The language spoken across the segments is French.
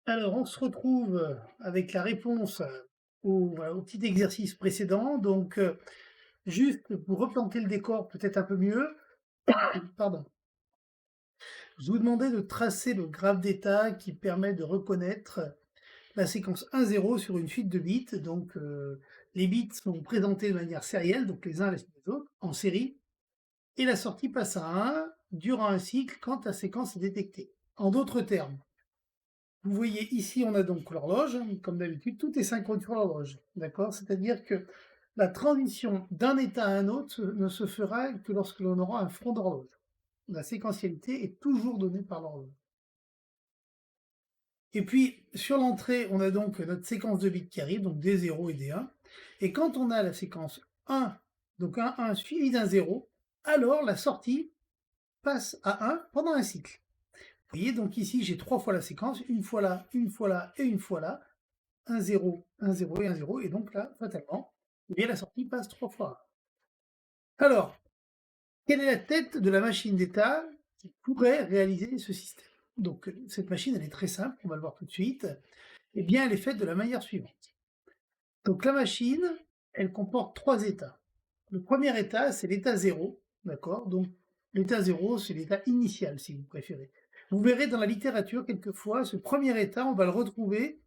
Alors, on se retrouve avec la réponse au, voilà, au petit exercice précédent. Donc, juste pour replanter le décor peut-être un peu mieux, pardon, je vous demandais de tracer le graphe d'état qui permet de reconnaître la séquence 1-0 sur une suite de bits. Donc, les bits sont présentés de manière sérielle, donc les uns à la suite des autres, en série, et la sortie passe à 1 durant un cycle quand la séquence est détectée. En d'autres termes, vous voyez ici, on a donc l'horloge, comme d'habitude, tout est synchrone sur l'horloge, d'accord? C'est-à-dire que la transition d'un état à un autre ne se fera que lorsque l'on aura un front d'horloge. La séquentialité est toujours donnée par l'horloge. Et puis, sur l'entrée, on a donc notre séquence de bits qui arrive, donc des 0 et des 1. Et quand on a la séquence 1, donc un 1 suivi d'un 0, alors la sortie passe à 1 pendant un cycle. Vous voyez, donc ici, j'ai 3 fois la séquence, une fois là, une fois là et une fois là. Un 0, un 0 et un 0, et donc là, fatalement, eh bien, la sortie passe 3 fois. Alors, quelle est la tête de la machine d'état qui pourrait réaliser ce système? Donc, cette machine, elle est très simple, on va le voir tout de suite. Eh bien, elle est faite de la manière suivante. Donc, la machine, elle comporte 3 états. Le premier état, c'est l'état 0, d'accord? Donc, l'état 0, c'est l'état initial, si vous préférez. Vous verrez dans la littérature, quelquefois, ce premier état, on va le retrouver,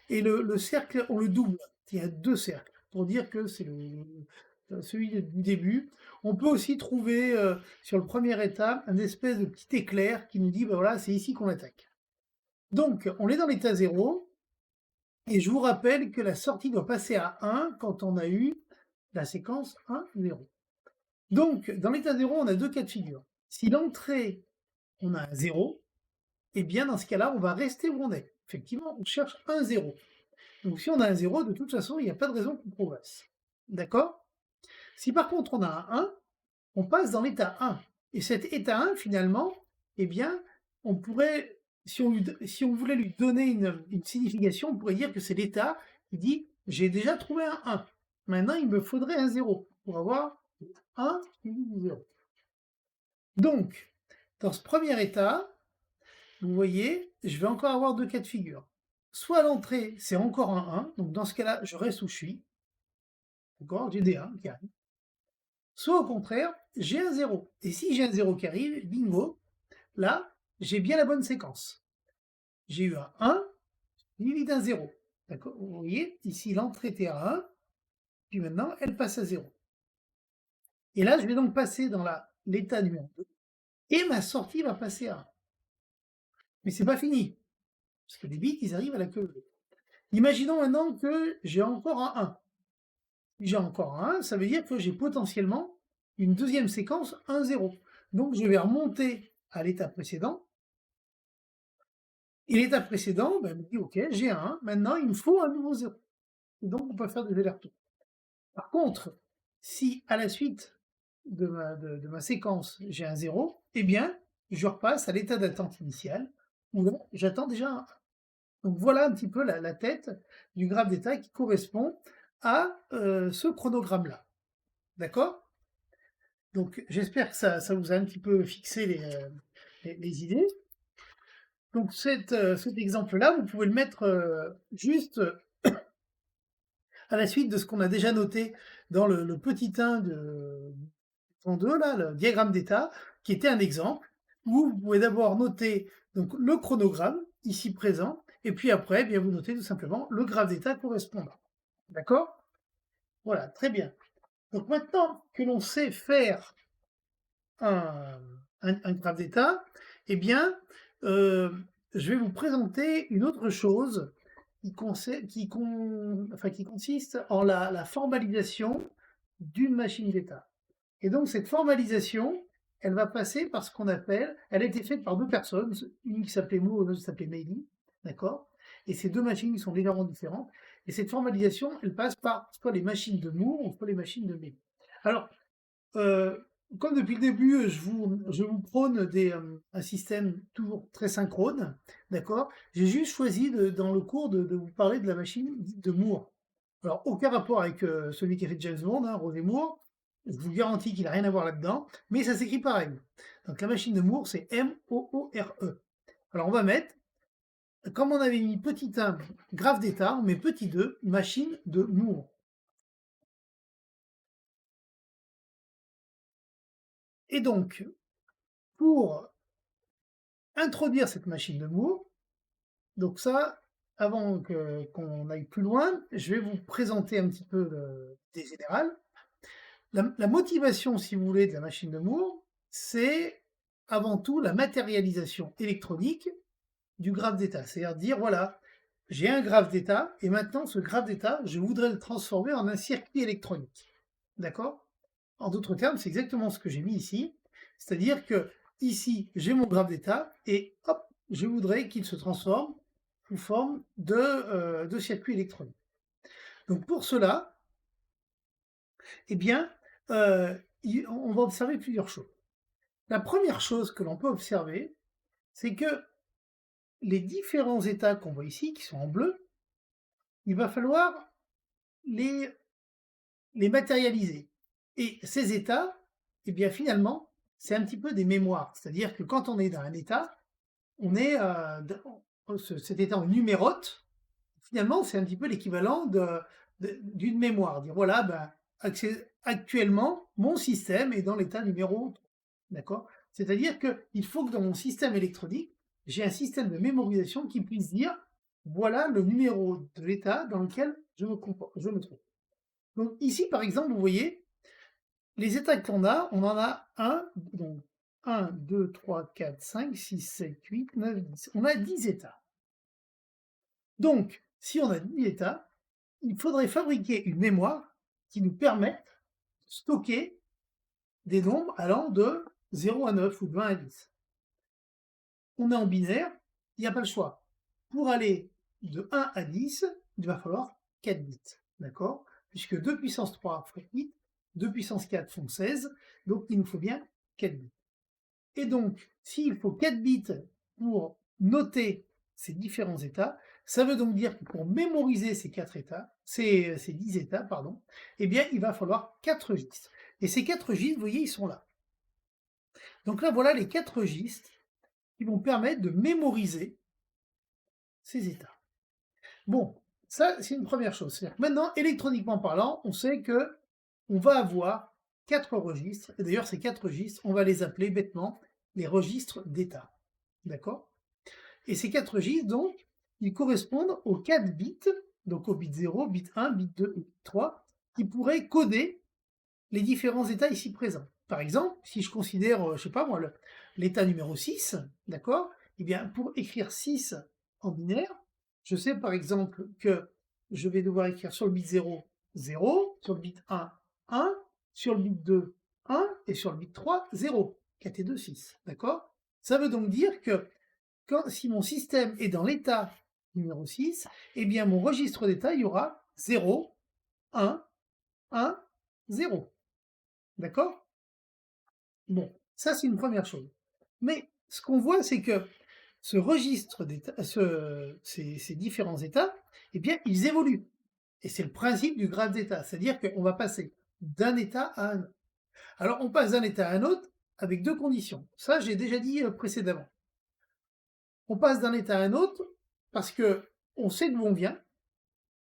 et le cercle, on le double. Il y a 2 cercles, pour dire que c'est celui du début. On peut aussi trouver, sur le premier état, un espèce de petit éclair qui nous dit, ben voilà, c'est ici qu'on attaque. Donc, on est dans l'état 0, et je vous rappelle que la sortie doit passer à 1 quand on a eu la séquence 1, 0. Donc, dans l'état 0, on a 2 cas de figure. Si l'entrée, on a un 0, eh bien, dans ce cas-là, on va rester où on est. Effectivement, on cherche un 0. Donc, si on a un 0, de toute façon, il n'y a pas de raison qu'on progresse. D'accord? Si par contre on a un 1, on passe dans l'état 1. Et cet état 1, finalement, eh bien, on pourrait, si on voulait lui donner une signification, on pourrait dire que c'est l'état qui dit j'ai déjà trouvé un 1. Maintenant, il me faudrait un 0 pour avoir 1 suivi du 0. Donc, dans ce premier état, vous voyez, je vais encore avoir 2 cas de figure. Soit l'entrée, c'est encore un 1, donc dans ce cas-là, je reste où je suis. D'accord? J'ai des 1 qui arrivent. Soit au contraire, j'ai un 0. Et si j'ai un 0 qui arrive, bingo, là, j'ai bien la bonne séquence. J'ai eu un 1 suivi d'un 0. D'accord? Vous voyez, ici, l'entrée était à 1, puis maintenant, elle passe à 0. Et là, je vais donc passer dans l'état numéro 2, et ma sortie va passer à 1. Mais c'est pas fini, parce que les bits, ils arrivent à la queue leu. Imaginons maintenant que j'ai encore un 1. Si j'ai encore un 1, ça veut dire que j'ai potentiellement une deuxième séquence 1-0. Donc je vais remonter à l'état précédent. Et l'état précédent, ben, me dit ok, j'ai un 1, maintenant il me faut un nouveau 0. Et donc on peut faire des allers-retours. Par contre, si à la suite de ma séquence j'ai un 0, eh bien je repasse à l'état d'attente initiale, où là j'attends déjà un 1. Donc voilà un petit peu la tête du graphe d'état qui correspond à ce chronogramme-là. D'accord? Donc j'espère que ça vous a un petit peu fixé les idées. Donc cet exemple-là, vous pouvez le mettre juste à la suite de ce qu'on a déjà noté dans le petit 1 de 2, là, le diagramme d'état, qui était un exemple, où vous pouvez d'abord noter donc, le chronogramme, ici présent, et puis après, eh bien, vous notez tout simplement le graphe d'état correspondant. D'accord? Voilà, très bien. Donc maintenant que l'on sait faire un, un graphe d'état, eh bien, je vais vous présenter une autre chose qui consiste en la formalisation d'une machine d'état. Et donc cette formalisation, elle va passer par ce qu'on appelle, elle a été faite par 2 personnes, une qui s'appelait Moore et l'autre qui s'appelait Meili, d'accord? Et ces 2 machines sont légèrement différentes. Et cette formalisation, elle passe par soit les machines de Moore ou soit les machines de Meili. Alors, euh, comme depuis le début, je vous prône un système toujours très synchrone, d'accord? J'ai juste choisi dans le cours de vous parler de la machine de Moore. Alors, aucun rapport avec celui qui a fait James Bond, hein, Roger Moore. Je vous garantis qu'il n'a rien à voir là-dedans, mais ça s'écrit pareil. Donc la machine de Moore, c'est M-O-O-R-E. Alors on va mettre comme on avait mis petit 1, graphe d'état, on met petit 2, machine de Moore. Et donc, pour introduire cette machine de Moore, donc ça, avant qu'on aille plus loin, je vais vous présenter un petit peu l'idée générale. La motivation, si vous voulez, de la machine de Moore, c'est avant tout la matérialisation électronique du graphe d'état. C'est-à-dire dire, voilà, j'ai un graphe d'état, et maintenant ce graphe d'état, je voudrais le transformer en un circuit électronique. D'accord? En d'autres termes, c'est exactement ce que j'ai mis ici. C'est-à-dire que ici, j'ai mon graphe d'état, et hop, je voudrais qu'il se transforme sous forme de circuit électronique. Donc pour cela, eh bien, on va observer plusieurs choses. La première chose que l'on peut observer, c'est que les différents états qu'on voit ici, qui sont en bleu, il va falloir les, les matérialiser. Et ces états, eh bien finalement, c'est un petit peu des mémoires. C'est-à-dire que quand on est dans un état, on est cet état en numérote. Finalement, c'est un petit peu l'équivalent d'une mémoire. Dire voilà, ben, actuellement, mon système est dans l'état numéro 3. D'accord? C'est-à-dire qu'il faut que dans mon système électronique, j'ai un système de mémorisation qui puisse dire voilà le numéro de l'état dans lequel je me trouve. Donc ici, par exemple, vous voyez, les états qu'on a, on en a un, donc 1, 2, 3, 4, 5, 6, 7, 8, 9, 10. On a 10 états. Donc, si on a 10 états, il faudrait fabriquer une mémoire qui nous permette de stocker des nombres allant de 0 à 9 ou de 20 à 10. On est en binaire, il n'y a pas le choix. Pour aller de 1 à 10, il va falloir 4 bits. D'accord? Puisque 2 puissance 3 ferait 8, 2 puissance 4 font 16, donc il nous faut bien 4 bits. Et donc, s'il faut 4 bits pour noter ces différents états, ça veut donc dire que pour mémoriser ces 4 états, ces 10 états, pardon, eh bien, il va falloir 4 registres. Et ces 4 registres, vous voyez, ils sont là. Donc là, voilà les 4 registres qui vont permettre de mémoriser ces états. Bon, ça, c'est une première chose. C'est-à-dire que maintenant, électroniquement parlant, on sait que on va avoir 4 registres. Et d'ailleurs, ces 4 registres, on va les appeler bêtement les registres d'état. D'accord? Et ces 4 registres, donc, ils correspondent aux 4 bits, donc au bit 0, bit 1, bit 2 et bit 3, qui pourraient coder les différents états ici présents. Par exemple, si je considère, je sais pas moi, l'état numéro 6, d'accord? Eh bien, pour écrire 6 en binaire, je sais par exemple que je vais devoir écrire sur le bit 0, 0, sur le bit 1, 1, sur le bit 2, 1, et sur le bit 3, 0. 4 et 2, 6, d'accord? Ça veut donc dire que si mon système est dans l'état numéro 6, eh bien mon registre d'état, il y aura 0, 1, 1, 0. D'accord? Bon, ça c'est une première chose. Mais ce qu'on voit, c'est que ce registre d'état, ces différents états, eh bien, ils évoluent. Et c'est le principe du graphe d'état, c'est-à-dire qu'on va passer d'un état à un autre. Alors, on passe d'un état à un autre avec deux conditions. Ça, j'ai déjà dit précédemment. On passe d'un état à un autre parce que on sait d'où on vient,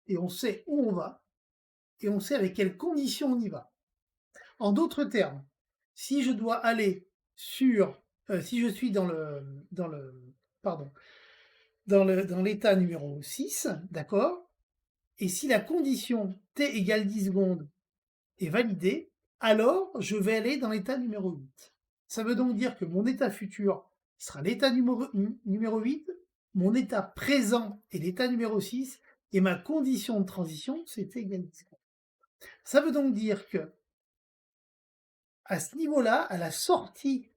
et on sait où on va, et on sait avec quelles conditions on y va. En d'autres termes, si je dois aller si je suis pardon, dans l'état numéro 6, d'accord, et si la condition t égale 10 secondes est validée, alors je vais aller dans l'état numéro 8. Ça veut donc dire que mon état futur sera l'état numéro 8, mon état présent est l'état numéro 6, et ma condition de transition, c'est t égale 10 secondes. Ça veut donc dire que à ce niveau-là, à la sortie,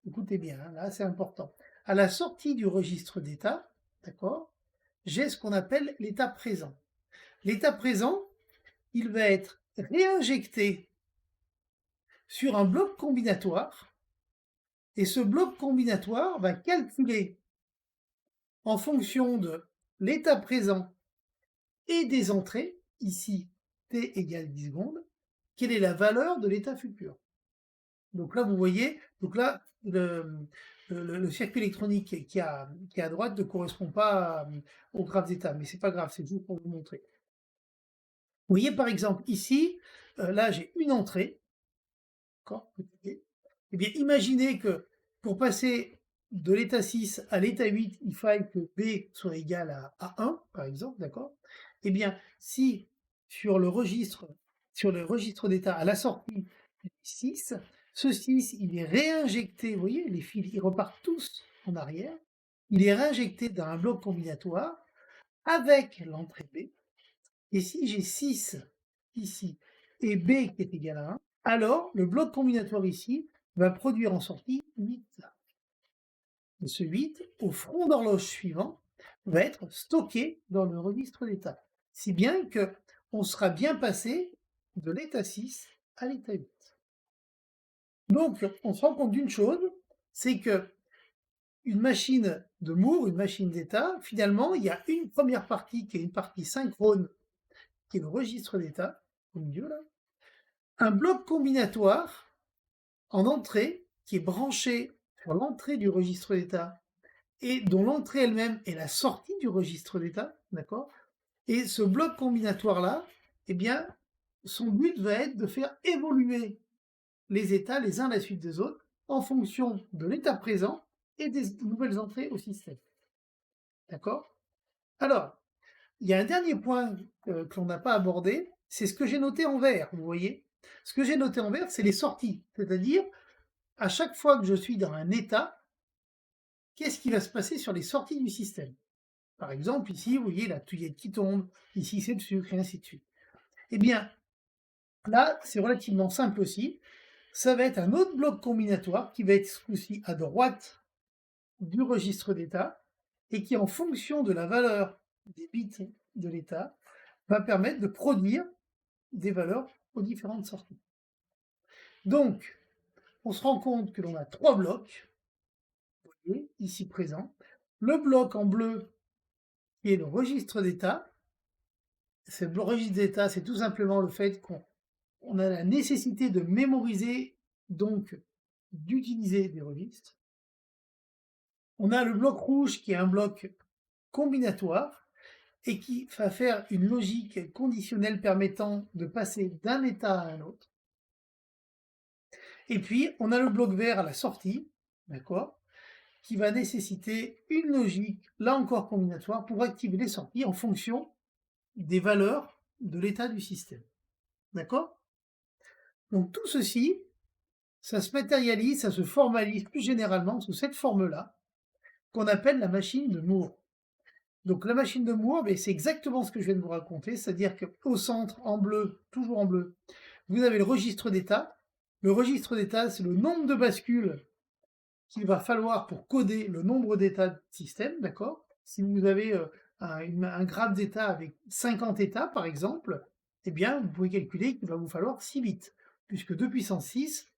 écoutez bien, hein, là c'est important, à la sortie du registre d'état, d'accord, j'ai ce qu'on appelle l'état présent. L'état présent, il va être réinjecté sur un bloc combinatoire, et ce bloc combinatoire va calculer en fonction de l'état présent et des entrées, ici t égale 10 secondes, quelle est la valeur de l'état futur. Donc là, vous voyez, Donc là, le circuit électronique qui est à droite ne correspond pas au graphe d'état, mais c'est pas grave, c'est juste pour vous montrer. Vous voyez par exemple ici, là j'ai une entrée, d'accord, petit b. Eh bien imaginez que pour passer de l'état 6 à l'état 8, il faille que B soit égal à 1, par exemple, d'accord? Eh bien, si sur le registre d'état à la sortie du 6, ce 6, il est réinjecté, vous voyez, les fils, ils repartent tous en arrière, il est réinjecté dans un bloc combinatoire avec l'entrée B. Et si j'ai 6 ici et B qui est égal à 1, alors le bloc combinatoire ici va produire en sortie 8. Et ce 8, au front d'horloge suivant, va être stocké dans le registre d'état. Si bien que on sera bien passé de l'état 6 à l'état 8. Donc, on se rend compte d'une chose, c'est que une machine de Moore, une machine d'état, finalement, il y a une première partie qui est une partie synchrone, qui est le registre d'état, au milieu là, un bloc combinatoire en entrée qui est branché sur l'entrée du registre d'état et dont l'entrée elle-même est la sortie du registre d'état, d'accord? Et ce bloc combinatoire-là, eh bien, son but va être de faire évoluer les états les uns à la suite des autres en fonction de l'état présent et des nouvelles entrées au système. D'accord? Alors, il y a un dernier point que l'on n'a pas abordé, c'est ce que j'ai noté en vert, vous voyez? Ce que j'ai noté en vert, c'est les sorties, c'est-à-dire à chaque fois que je suis dans un état, qu'est-ce qui va se passer sur les sorties du système? Par exemple, ici, vous voyez la touillette qui tombe, ici c'est le sucre, et ainsi de suite. Eh bien, là, c'est relativement simple aussi. Ça va être un autre bloc combinatoire qui va être ce coup-ci à droite du registre d'état et qui, en fonction de la valeur des bits de l'état, va permettre de produire des valeurs aux différentes sorties. Donc, on se rend compte que l'on a trois blocs, vous voyez, ici présents. Le bloc en bleu, qui est le registre d'état. Ce registre d'état, c'est tout simplement le fait qu'on a la nécessité de mémoriser, donc d'utiliser des registres. On a le bloc rouge qui est un bloc combinatoire et qui va faire une logique conditionnelle permettant de passer d'un état à un autre. Et puis, on a le bloc vert à la sortie, d'accord, qui va nécessiter une logique, là encore combinatoire, pour activer les sorties en fonction des valeurs de l'état du système. D'accord? Donc tout ceci, ça se matérialise, ça se formalise plus généralement sous cette forme-là, qu'on appelle la machine de Moore. Donc la machine de Moore, c'est exactement ce que je viens de vous raconter, c'est-à-dire qu'au centre, en bleu, toujours en bleu, vous avez le registre d'état. Le registre d'état, c'est le nombre de bascules qu'il va falloir pour coder le nombre d'états de système, d'accord? Si vous avez un graphe d'état avec 50 états, par exemple, eh bien, vous pouvez calculer qu'il va vous falloir 6 bits, puisque 2 puissance 6,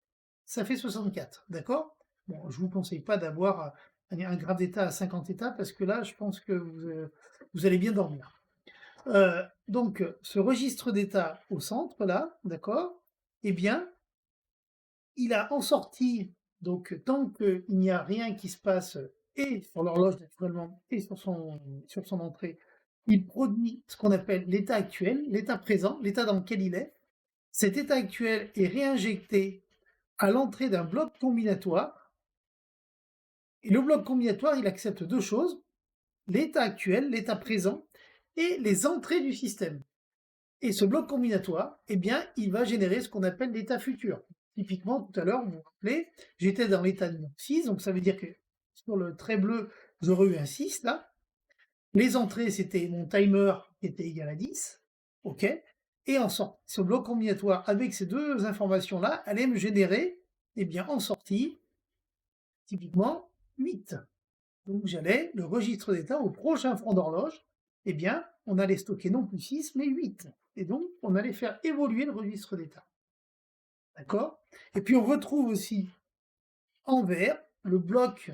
ça fait 64, d'accord? Bon, je ne vous conseille pas d'avoir un graphe d'état à 50 états, parce que là, je pense que vous allez bien dormir. Donc, ce registre d'état au centre, là, d'accord? Eh bien, il a en sortie, donc tant qu'il n'y a rien qui se passe, et sur l'horloge naturellement, et sur son entrée, il produit ce qu'on appelle l'état actuel, l'état présent, l'état dans lequel il est. Cet état actuel est réinjecté à l'entrée d'un bloc combinatoire, et le bloc combinatoire, il accepte deux choses, l'état actuel, l'état présent, et les entrées du système. Et ce bloc combinatoire, eh bien, il va générer ce qu'on appelle l'état futur. Typiquement, tout à l'heure, vous vous rappelez, j'étais dans l'état de 6, donc ça veut dire que sur le trait bleu, j'aurais eu un 6 là. Les entrées, c'était mon timer qui était égal à 10, ok. Et en sortie, ce bloc combinatoire avec ces deux informations-là allait me générer, eh bien, en sortie, typiquement 8. Donc j'allais, le registre d'état au prochain front d'horloge, eh bien, on allait stocker non plus 6, mais 8. Et donc, on allait faire évoluer le registre d'état. D'accord? Et puis, on retrouve aussi en vert le bloc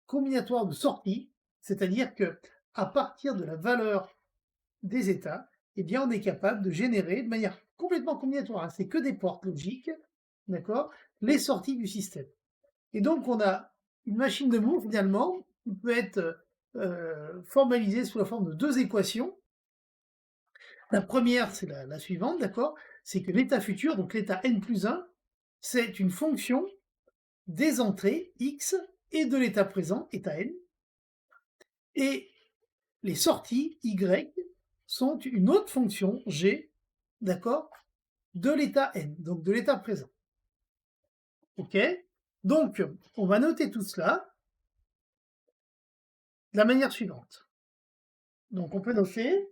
combinatoire de sortie, c'est-à-dire que à partir de la valeur des états, eh bien, on est capable de générer de manière complètement combinatoire, hein, c'est que des portes logiques, d'accord, les sorties du système. Et donc on a une machine de Moore finalement, qui peut être, formalisée sous la forme de 2 équations. La première, c'est la suivante, d'accord? C'est que l'état futur, donc l'état n+1, c'est une fonction des entrées x et de l'état présent, état n, et les sorties y sont une autre fonction g, d'accord, de l'état n, donc de l'état présent. OK? Donc, on va noter tout cela de la manière suivante. Donc, on peut noter,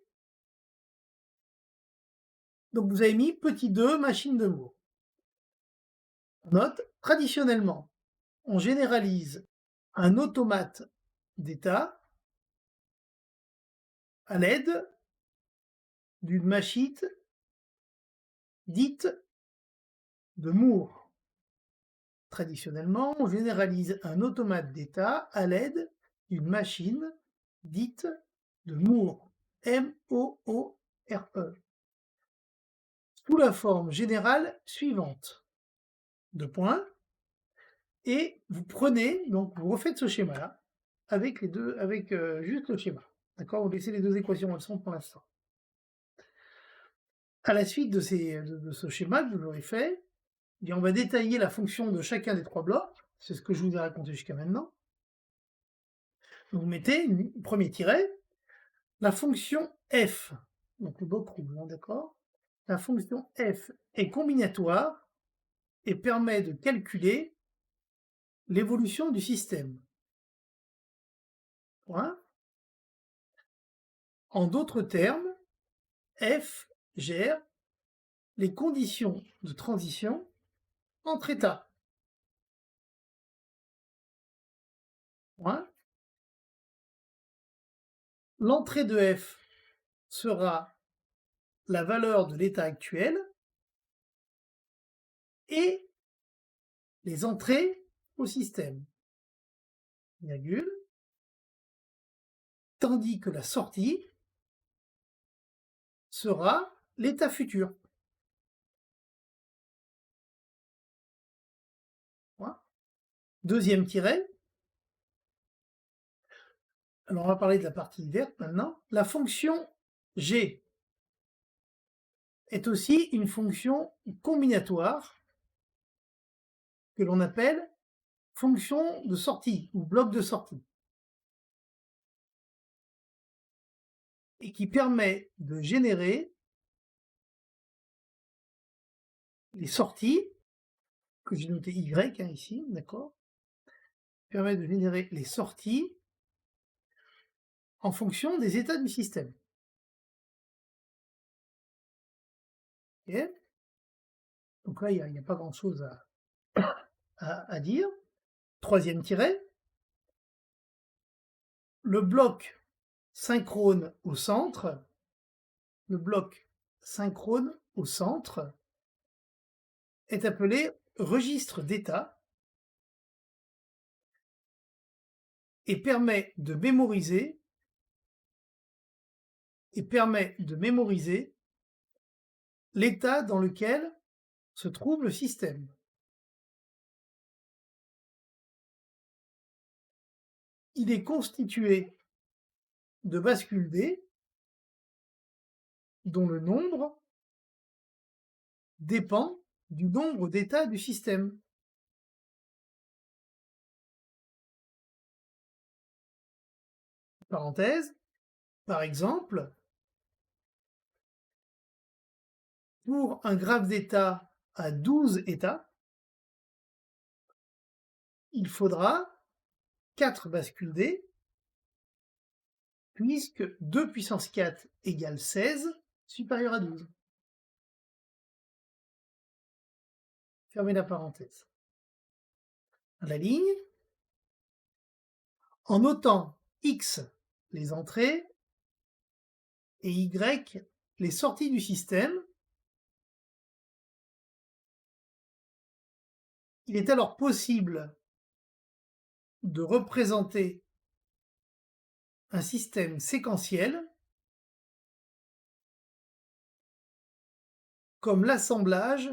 donc vous avez mis petit 2, machine de Moore. On note, traditionnellement, on généralise un automate d'état à l'aide d'une machine dite de Moore. Traditionnellement, on généralise un automate d'état à l'aide d'une machine dite de Moore, M-O-O-R-E, sous la forme générale suivante. Deux points, et vous prenez, donc vous refaites ce schéma-là, avec les deux, avec juste le schéma. D'accord? Vous laissez les deux équations, elles sont pour l'instant. À la suite de ce schéma que vous aurez fait, eh bien, on va détailler la fonction de chacun des trois blocs. C'est ce que je vous ai raconté jusqu'à maintenant. Donc, vous mettez premier tiret, la fonction f, donc le bloc rouge, hein, d'accord? La fonction f est combinatoire et permet de calculer l'évolution du système. Point. En d'autres termes, f gère les conditions de transition entre états. Point. L'entrée de f sera la valeur de l'état actuel et les entrées au système, virgule, tandis que la sortie sera l'état futur. Point. Deuxième tiret, alors on va parler de la partie verte maintenant. La fonction g est aussi une fonction combinatoire que l'on appelle fonction de sortie ou bloc de sortie, et qui permet de générer les sorties, que j'ai noté Y hein, ici, d'accord, permet de générer les sorties en fonction des états du système. Okay, donc là, il n'y a pas grand-chose à dire. Troisième tiret, le bloc synchrone au centre, le bloc synchrone au centre est appelé registre d'état et permet de mémoriser l'état dans lequel se trouve le système. Il est constitué de bascules D dont le nombre dépend du nombre d'états du système. Parenthèse, par exemple, pour un graphe d'état à 12 états, il faudra 4 bascules D, puisque 2 puissance 4 égale 16, supérieur à 12. Fermez la parenthèse. La ligne, en notant X les entrées et Y les sorties du système, il est alors possible de représenter un système séquentiel comme l'assemblage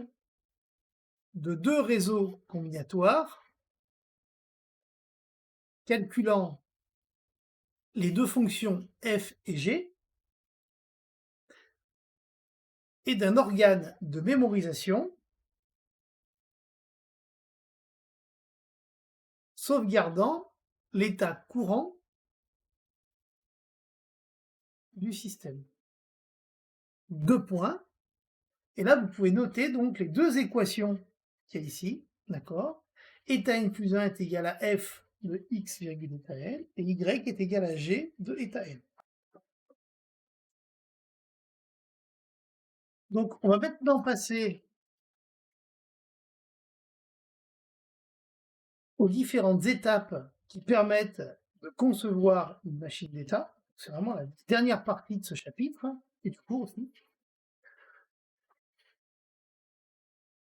de deux réseaux combinatoires calculant les deux fonctions f et g, et d'un organe de mémorisation sauvegardant l'état courant du système. Deux points. Et là, vous pouvez noter donc les deux équations qu'il y a ici, d'accord? Eta n plus 1 est égal à f de x virgule eta n, et y est égal à g de eta n. Donc, on va maintenant passer aux différentes étapes qui permettent de concevoir une machine d'état. C'est vraiment la dernière partie de ce chapitre, hein, et du cours aussi.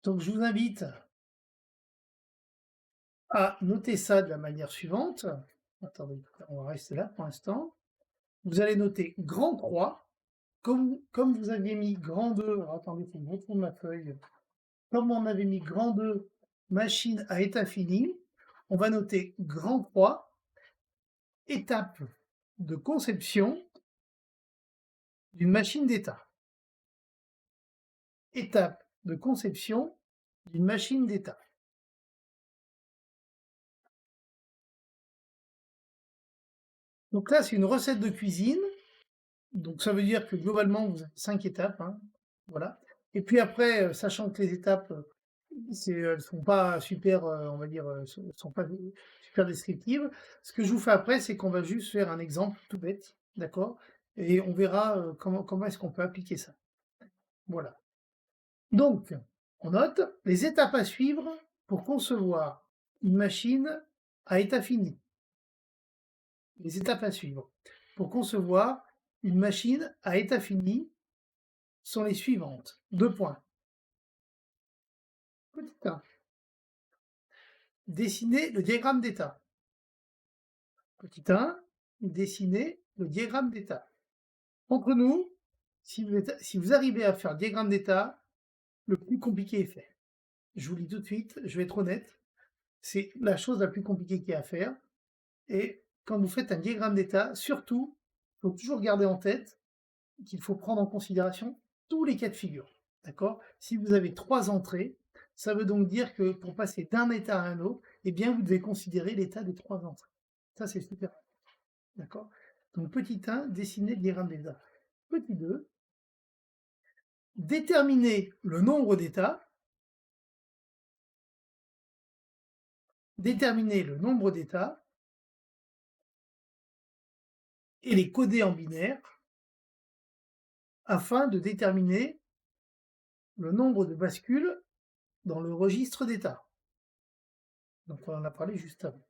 Donc, je vous invite à noter ça de la manière suivante. Attendez, on va rester là pour l'instant. Vous allez noter grand 3, comme vous aviez mis grand 2, alors attendez, il faut que je retrouve ma feuille. Comme on avait mis grand 2, machine à état fini, on va noter grand 3, étape de conception d'une machine d'état. Étape de conception d'une machine d'état. Donc là, c'est une recette de cuisine. Donc ça veut dire que globalement, vous avez 5 étapes. Hein, voilà. Et puis après, sachant que les étapes, elles sont pas super, on va dire, sont pas super descriptives. Ce que je vous fais après, c'est qu'on va juste faire un exemple tout bête, d'accord? Et on verra comment est-ce qu'on peut appliquer ça. Voilà. Donc, on note les étapes à suivre pour concevoir une machine à état fini. Les étapes à suivre pour concevoir une machine à état fini sont les suivantes. 2 points. Petit 1. Dessiner le diagramme d'état. Petit 1. Dessiner le diagramme d'état. Entre nous, si vous arrivez à faire le diagramme d'état, le plus compliqué est fait. Je vous le dis tout de suite, je vais être honnête, c'est la chose la plus compliquée qu'il y a à faire. Et quand vous faites un diagramme d'état, surtout, il faut toujours garder en tête qu'il faut prendre en considération tous les cas de figure. D'accord? Si vous avez 3 entrées, ça veut donc dire que pour passer d'un état à un autre, eh bien, vous devez considérer l'état des 3 entrées. Ça, c'est super. D'accord? Donc, petit 1, dessiner le diagramme d'état. Petit 2, déterminer le nombre d'états. Déterminer le nombre d'états et les coder en binaire afin de déterminer le nombre de bascules dans le registre d'état. Donc on en a parlé juste avant.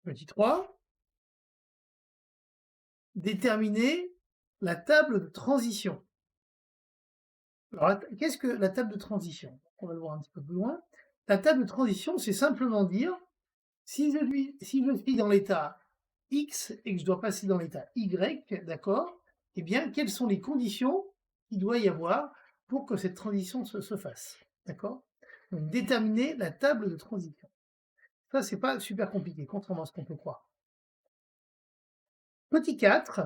Petit 3, déterminer la table de transition. Alors qu'est-ce que la table de transition? On va le voir un petit peu plus loin. La table de transition, c'est simplement dire, si je suis dans l'état X et que je dois passer dans l'état Y, d'accord? Eh bien, quelles sont les conditions qu'il doit y avoir pour que cette transition se fasse, d'accord? Donc, déterminer la table de transition. Ça, c'est pas super compliqué, contrairement à ce qu'on peut croire. Petit 4,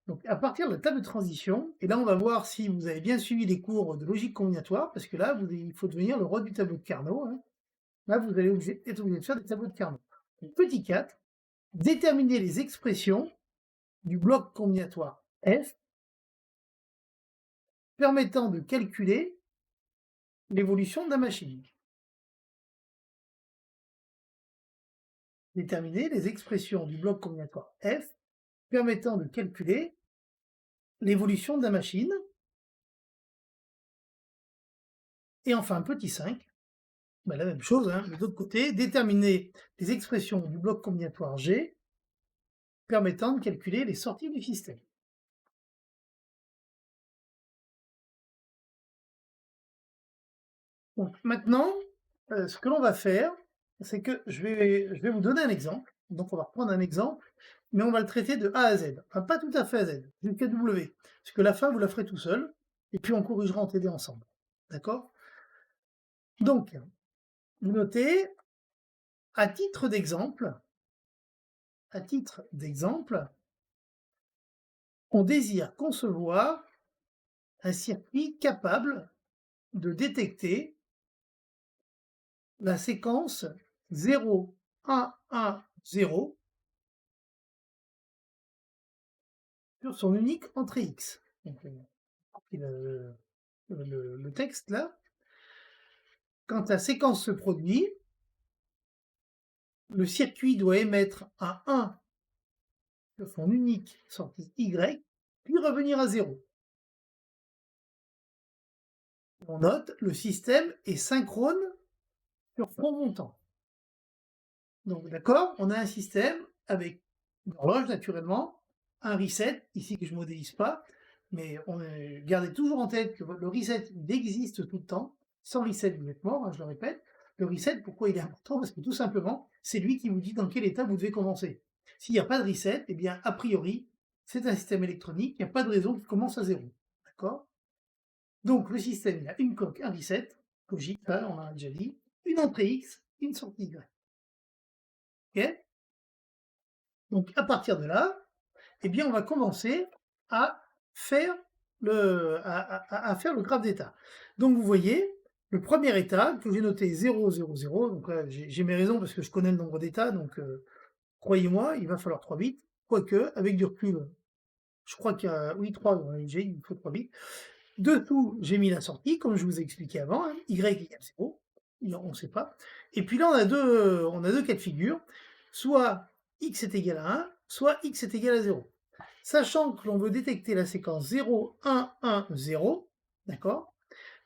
donc à partir de la table de transition, et là, on va voir si vous avez bien suivi les cours de logique combinatoire, parce que là, il faut devenir le roi du tableau de Carnot. Hein. Là, vous allez être obligé de faire des tableaux de Carnot. Donc, petit 4, déterminer les expressions du bloc combinatoire F permettant de calculer l'évolution de la machine. Déterminer les expressions du bloc combinatoire F permettant de calculer l'évolution de la machine. Et enfin, petit 5, ben la même chose, hein, mais de l'autre côté, déterminer les expressions du bloc combinatoire G permettant de calculer les sorties du système. Donc maintenant, ce que l'on va faire, c'est que je vais vous donner un exemple. Donc on va reprendre un exemple, mais on va le traiter de A à Z. Enfin, pas tout à fait à Z, jusqu'à W. Parce que la fin, vous la ferez tout seul, et puis on corrigera en TD ensemble. D'accord? Donc, vous notez à titre d'exemple, on désire concevoir un circuit capable de détecter la séquence 0, 1, 1, 0 sur son unique entrée X. Donc, le texte là. Quand la séquence se produit, le circuit doit émettre un 1 sur son unique sortie Y, puis revenir à 0. On note, le système est synchrone sur front montant. Donc d'accord, on a un système avec une horloge naturellement, un reset, ici que je ne modélise pas, mais gardez toujours en tête que le reset il existe tout le temps. Sans reset, vous êtes mort, hein, je le répète. Le reset, pourquoi il est important? Parce que tout simplement, c'est lui qui vous dit dans quel état vous devez commencer. S'il n'y a pas de reset, eh bien, a priori, c'est un système électronique, il n'y a pas de raison qu'il commence à 0. D'accord? Donc, le système, il a une coque, un reset, logique, hein, on a déjà dit, une entrée X, une sortie Y. Ok? Donc, à partir de là, eh bien, on va commencer à faire à faire le graphe d'état. Donc, vous voyez, le premier état que j'ai noté 0, 0, 0, donc là, j'ai mes raisons parce que je connais le nombre d'états, donc croyez-moi, il va falloir 3 bits, quoique, avec du recul, je crois qu'il y a, oui, 3, il faut 3 bits. Dessous, j'ai mis la sortie, comme je vous ai expliqué avant, hein, y égale 0, on ne sait pas. Et puis là, on a deux cas de figure, soit x est égal à 1, soit x est égal à 0. Sachant que l'on veut détecter la séquence 0, 1, 1, 0, d'accord?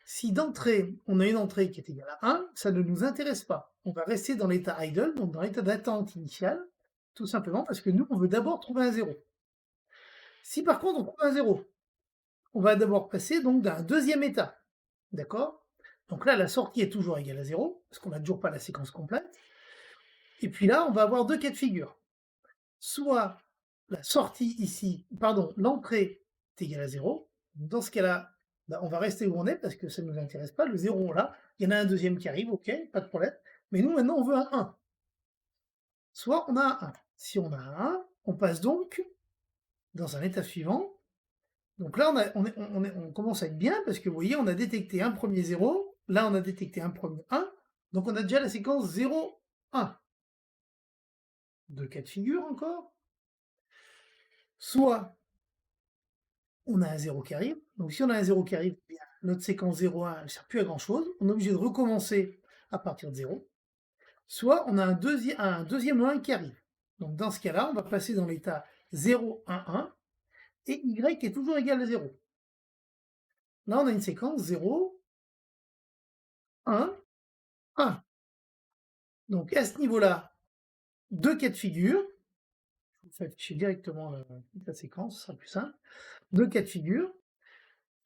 Si d'entrée, on a une entrée qui est égale à 1, ça ne nous intéresse pas. On va rester dans l'état idle, donc dans l'état d'attente initiale, tout simplement parce que nous, on veut d'abord trouver un 0. Si par contre on trouve un 0, on va d'abord passer donc d'un deuxième état, d'accord? Donc là, la sortie est toujours égale à 0, parce qu'on n'a toujours pas la séquence complète. Et puis là, on va avoir deux cas de figure. Soit la sortie ici, pardon, l'entrée est égale à 0. Dans ce cas-là, bah, on va rester où on est parce que ça ne nous intéresse pas. Le 0, là, il y en a un deuxième qui arrive, ok, pas de problème. Mais nous, maintenant, on veut un 1. Soit on a un 1. Si on a un 1, on passe donc dans un état suivant. Donc là, on commence à être bien parce que vous voyez, on a détecté un premier 0. Là, on a détecté un premier 1. Donc on a déjà la séquence 0, 1. Deux cas de figure encore. Soit on a un 0 qui arrive. Donc si on a un 0 qui arrive, bien, notre séquence 0,1, elle ne sert plus à grand chose. On est obligé de recommencer à partir de 0. Soit on a un deuxième 1 qui arrive. Donc dans ce cas-là, on va passer dans l'état 0, 1, 1. Et y est toujours égal à 0. Là, on a une séquence 0, 1, 1. Donc à ce niveau-là, deux cas de figure. Je vous fais afficher directement la séquence, ce sera plus simple. Deux cas de figure.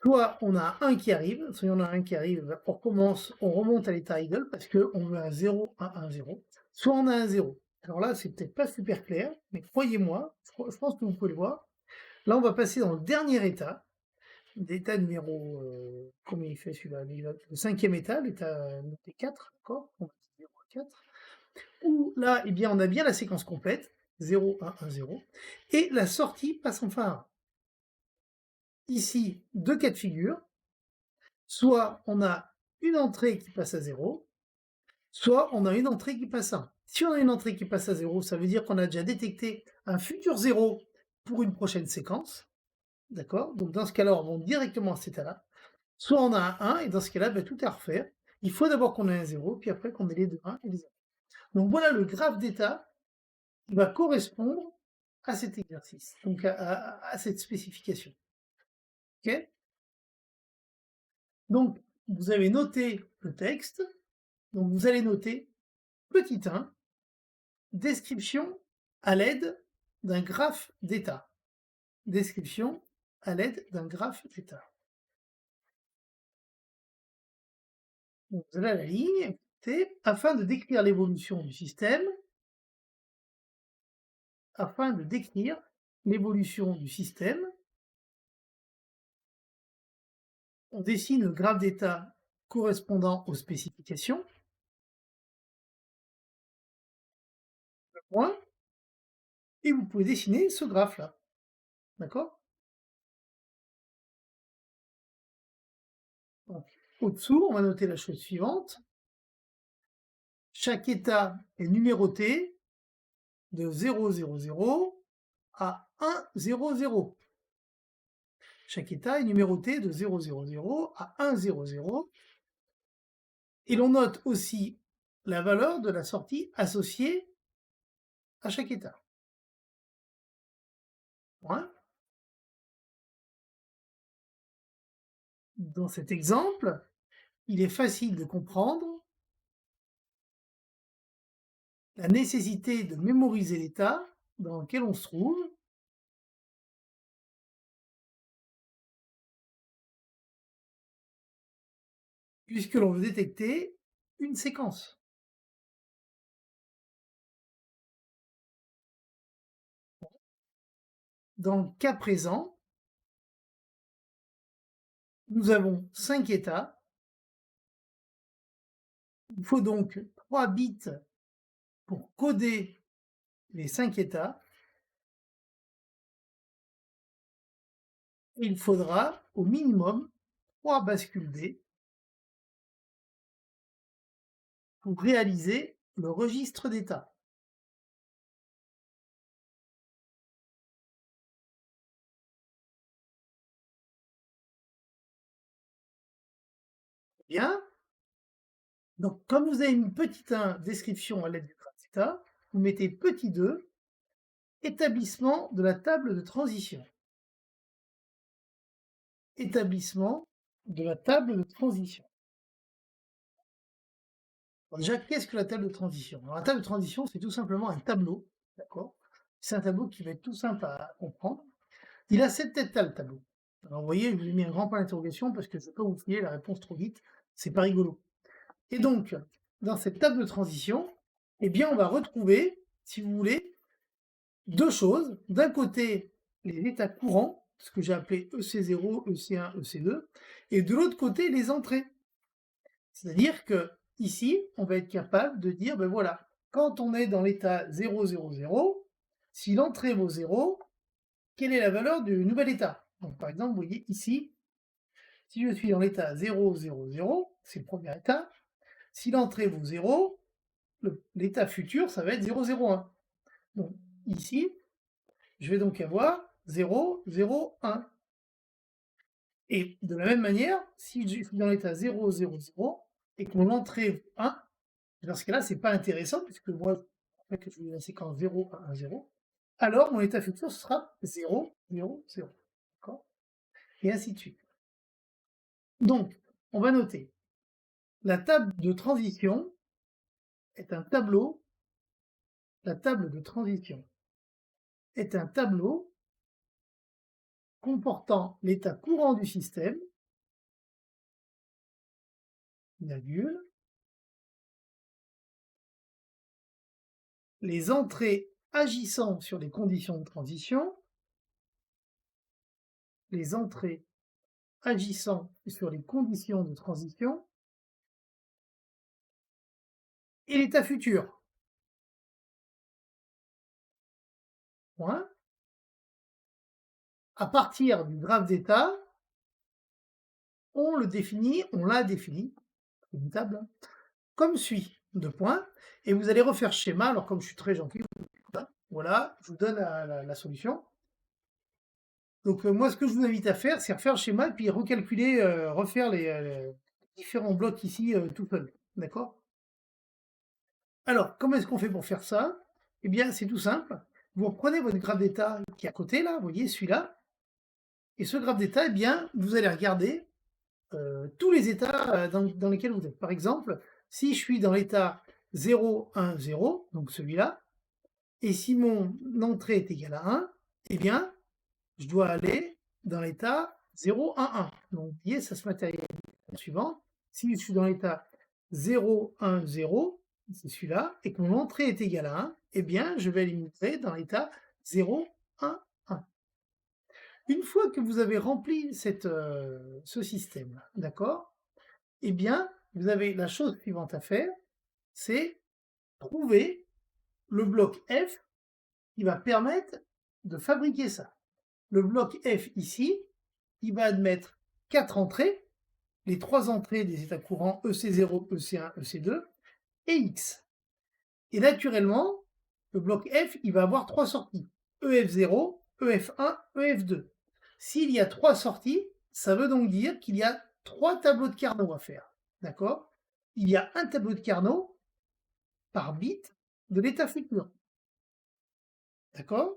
Soit on a un qui arrive, soit on a un qui arrive, on remonte à l'état idle parce qu'on veut un 0, 1, 1, 0. Soit on a un 0. Alors là, c'est peut-être pas super clair, mais croyez-moi, je pense que vous pouvez le voir. Là, on va passer dans le dernier état, l'état numéro, combien il fait celui-là? Le cinquième état, l'état noté 4, d'accord? On va dire 0 à 4. Où là, eh bien, on a bien la séquence complète, 0, 1, 1, 0, et la sortie passe enfin à 1. Ici, deux cas de figure. Soit on a une entrée qui passe à 0, soit on a une entrée qui passe à 1. Si on a une entrée qui passe à 0, ça veut dire qu'on a déjà détecté un futur 0 pour une prochaine séquence. D'accord? Donc dans ce cas-là, on remonte directement à cet état-là. Soit on a un 1, et dans ce cas-là, ben, tout est à refaire. Il faut d'abord qu'on ait un 0, puis après qu'on ait les deux 1 et les 0. Donc voilà le graphe d'état qui va correspondre à cet exercice, donc à cette spécification. Ok? Donc, vous avez noté le texte, donc vous allez noter petit 1, description à l'aide d'un graphe d'état. Description à l'aide d'un graphe d'état. Donc, vous allez à la ligne, afin de décrire l'évolution du système, on dessine le graphe d'état correspondant aux spécifications. point, et vous pouvez dessiner ce graphe-là. D'accord? Donc, au-dessous, on va noter la chose suivante. Chaque état est numéroté de 000 à 100. Chaque état est numéroté de 000 à 100. Et l'on note aussi la valeur de la sortie associée à chaque état. Point. Dans cet exemple, il est facile de comprendre la nécessité de mémoriser l'état dans lequel on se trouve, puisque l'on veut détecter une séquence. Dans le cas présent, nous avons 5 états. Il faut donc 3 bits pour coder les 5 états. Et il faudra au minimum 3 bascules D pour réaliser le registre d'état. Bien. Donc, comme vous avez mis petit 1, description à l'aide du graphe d'état, vous mettez petit 2, établissement de la table de transition. Établissement de la table de transition. Alors déjà, qu'est-ce que la table de transition? Alors, la table de transition, c'est tout simplement un tableau, d'accord? C'est un tableau qui va être tout simple à comprendre. Il a 7 têtes, le tableau. Alors, vous voyez, je vous ai mis un grand point d'interrogation parce que je ne vais pas vous filer la réponse trop vite, c'est pas rigolo. Et donc, dans cette table de transition, eh bien, on va retrouver, si vous voulez, deux choses. D'un côté, les états courants, ce que j'ai appelé EC0, EC1, EC2, et de l'autre côté, les entrées. C'est-à-dire que ici, on va être capable de dire, ben voilà, quand on est dans l'état 0, 0, 0, si l'entrée vaut 0, quelle est la valeur du nouvel état? Donc, par exemple, vous voyez ici, si je suis dans l'état 0, 0, 0, c'est le premier état, si l'entrée vaut 0, l'état futur, ça va être 0, 0, 1. Donc, ici, je vais donc avoir 0, 0, 1. Et de la même manière, si je suis dans l'état 0, 0, 0, et que mon entrée vaut 1, dans ce cas-là, c'est pas intéressant, puisque moi, que je veux la séquence 0, 1, 1, 0, alors mon état futur, ce sera 0, 0, 0. D'accord? Et ainsi de suite. Donc, on va noter, la table de transition est un tableau, la table de transition est un tableau comportant l'état courant du système, virgule, les entrées agissant sur les conditions de transition, les entrées agissant sur les conditions de transition, et l'état futur. Point. À partir du graphe d'état, on l'a défini, une table, comme suit, deux points, et vous allez refaire ce schéma, alors comme je suis très gentil, voilà, je vous donne la solution. Donc moi, ce que je vous invite à faire, c'est refaire le schéma, et puis recalculer, refaire les différents blocs ici tout seul, d'accord? Alors, comment est-ce qu'on fait pour faire ça? Eh bien, c'est tout simple. Vous reprenez votre graphe d'état qui est à côté, là, vous voyez, celui-là, et ce graphe d'état, eh bien, vous allez regarder tous les états dans lesquels vous êtes. Par exemple, si je suis dans l'état 0, 1, 0, donc celui-là, et si mon entrée est égale à 1, eh bien, je dois aller dans l'état 0, 1, 1. Donc, vous voyez, ça se matérialise suivant. Si je suis dans l'état 0, 1, 0, c'est celui-là, et que mon entrée est égale à 1, eh bien, je vais limiter dans l'état 0, 1, 1. Une fois que vous avez rempli ce système, d'accord, eh bien, vous avez la chose suivante à faire, c'est trouver le bloc F qui va permettre de fabriquer ça. Le bloc F ici, il va admettre 4 entrées, les 3 entrées des états courants EC0, EC1, EC2 et X. Et naturellement, le bloc F, il va avoir 3 sorties, EF0, EF1, EF2. S'il y a 3 sorties, ça veut donc dire qu'il y a 3 tableaux de Carnot à faire. D'accord? Il y a un tableau de Carnot par bit de l'état futur. D'accord?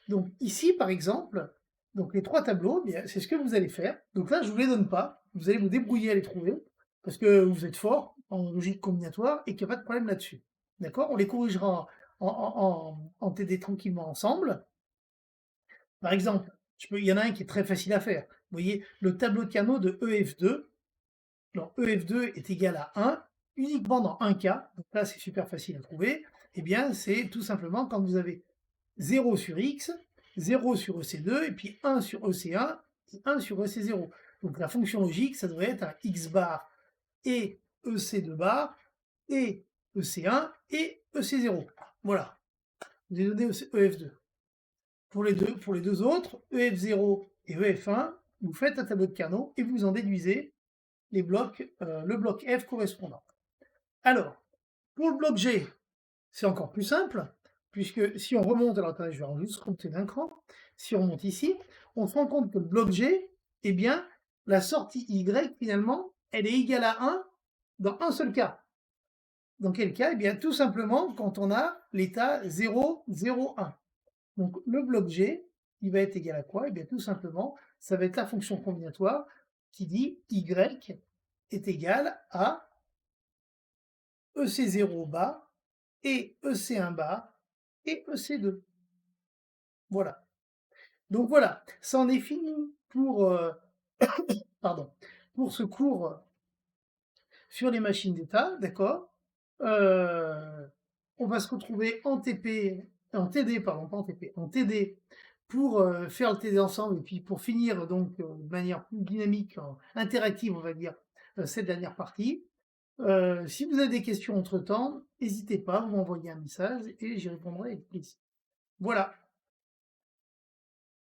Donc ici, par exemple, donc les 3 tableaux, eh c'est ce que vous allez faire. Donc là, je ne vous les donne pas. Vous allez vous débrouiller à les trouver parce que vous êtes fort en logique combinatoire et qu'il n'y a pas de problème là-dessus. D'accord? On les corrigera en TD tranquillement ensemble. Par exemple, il y en a un qui est très facile à faire. Vous voyez, le tableau de Carnot de EF2. Alors, EF2 est égal à 1 uniquement dans un cas. Donc là, c'est super facile à trouver. Eh bien, c'est tout simplement quand vous avez 0 sur X, 0 sur EC2, et puis 1 sur EC1, et 1 sur EC0. Donc la fonction logique, ça devrait être un X bar et EC2 bar, et EC1 et EC0. Voilà. Vous avez donné EF2. Pour les deux autres, EF0 et EF1, vous faites un tableau de Carnot et vous en déduisez les blocs, le bloc F correspondant. Alors, pour le bloc G, c'est encore plus simple, puisque si on remonte, alors attendez, je vais juste remonter d'un cran, si on remonte ici, on se rend compte que le bloc G, eh bien, la sortie Y, finalement, elle est égale à 1 dans un seul cas. Dans quel cas? Eh bien, tout simplement, quand on a l'état 0, 0, 1. Donc, le bloc G, il va être égal à quoi? Eh bien, tout simplement, ça va être la fonction combinatoire qui dit Y est égal à EC0 bas et EC1 bas et EC2. Voilà. Donc voilà, ça en est fini pour, pardon, pour ce cours sur les machines d'état, d'accord? On va se retrouver en TP, en TD, pardon, pas en TP, en TD pour faire le TD ensemble et puis pour finir donc de manière plus dynamique, interactive, on va dire, cette dernière partie. Si vous avez des questions entre-temps, n'hésitez pas, vous m'envoyez un message et j'y répondrai avec plaisir. Voilà.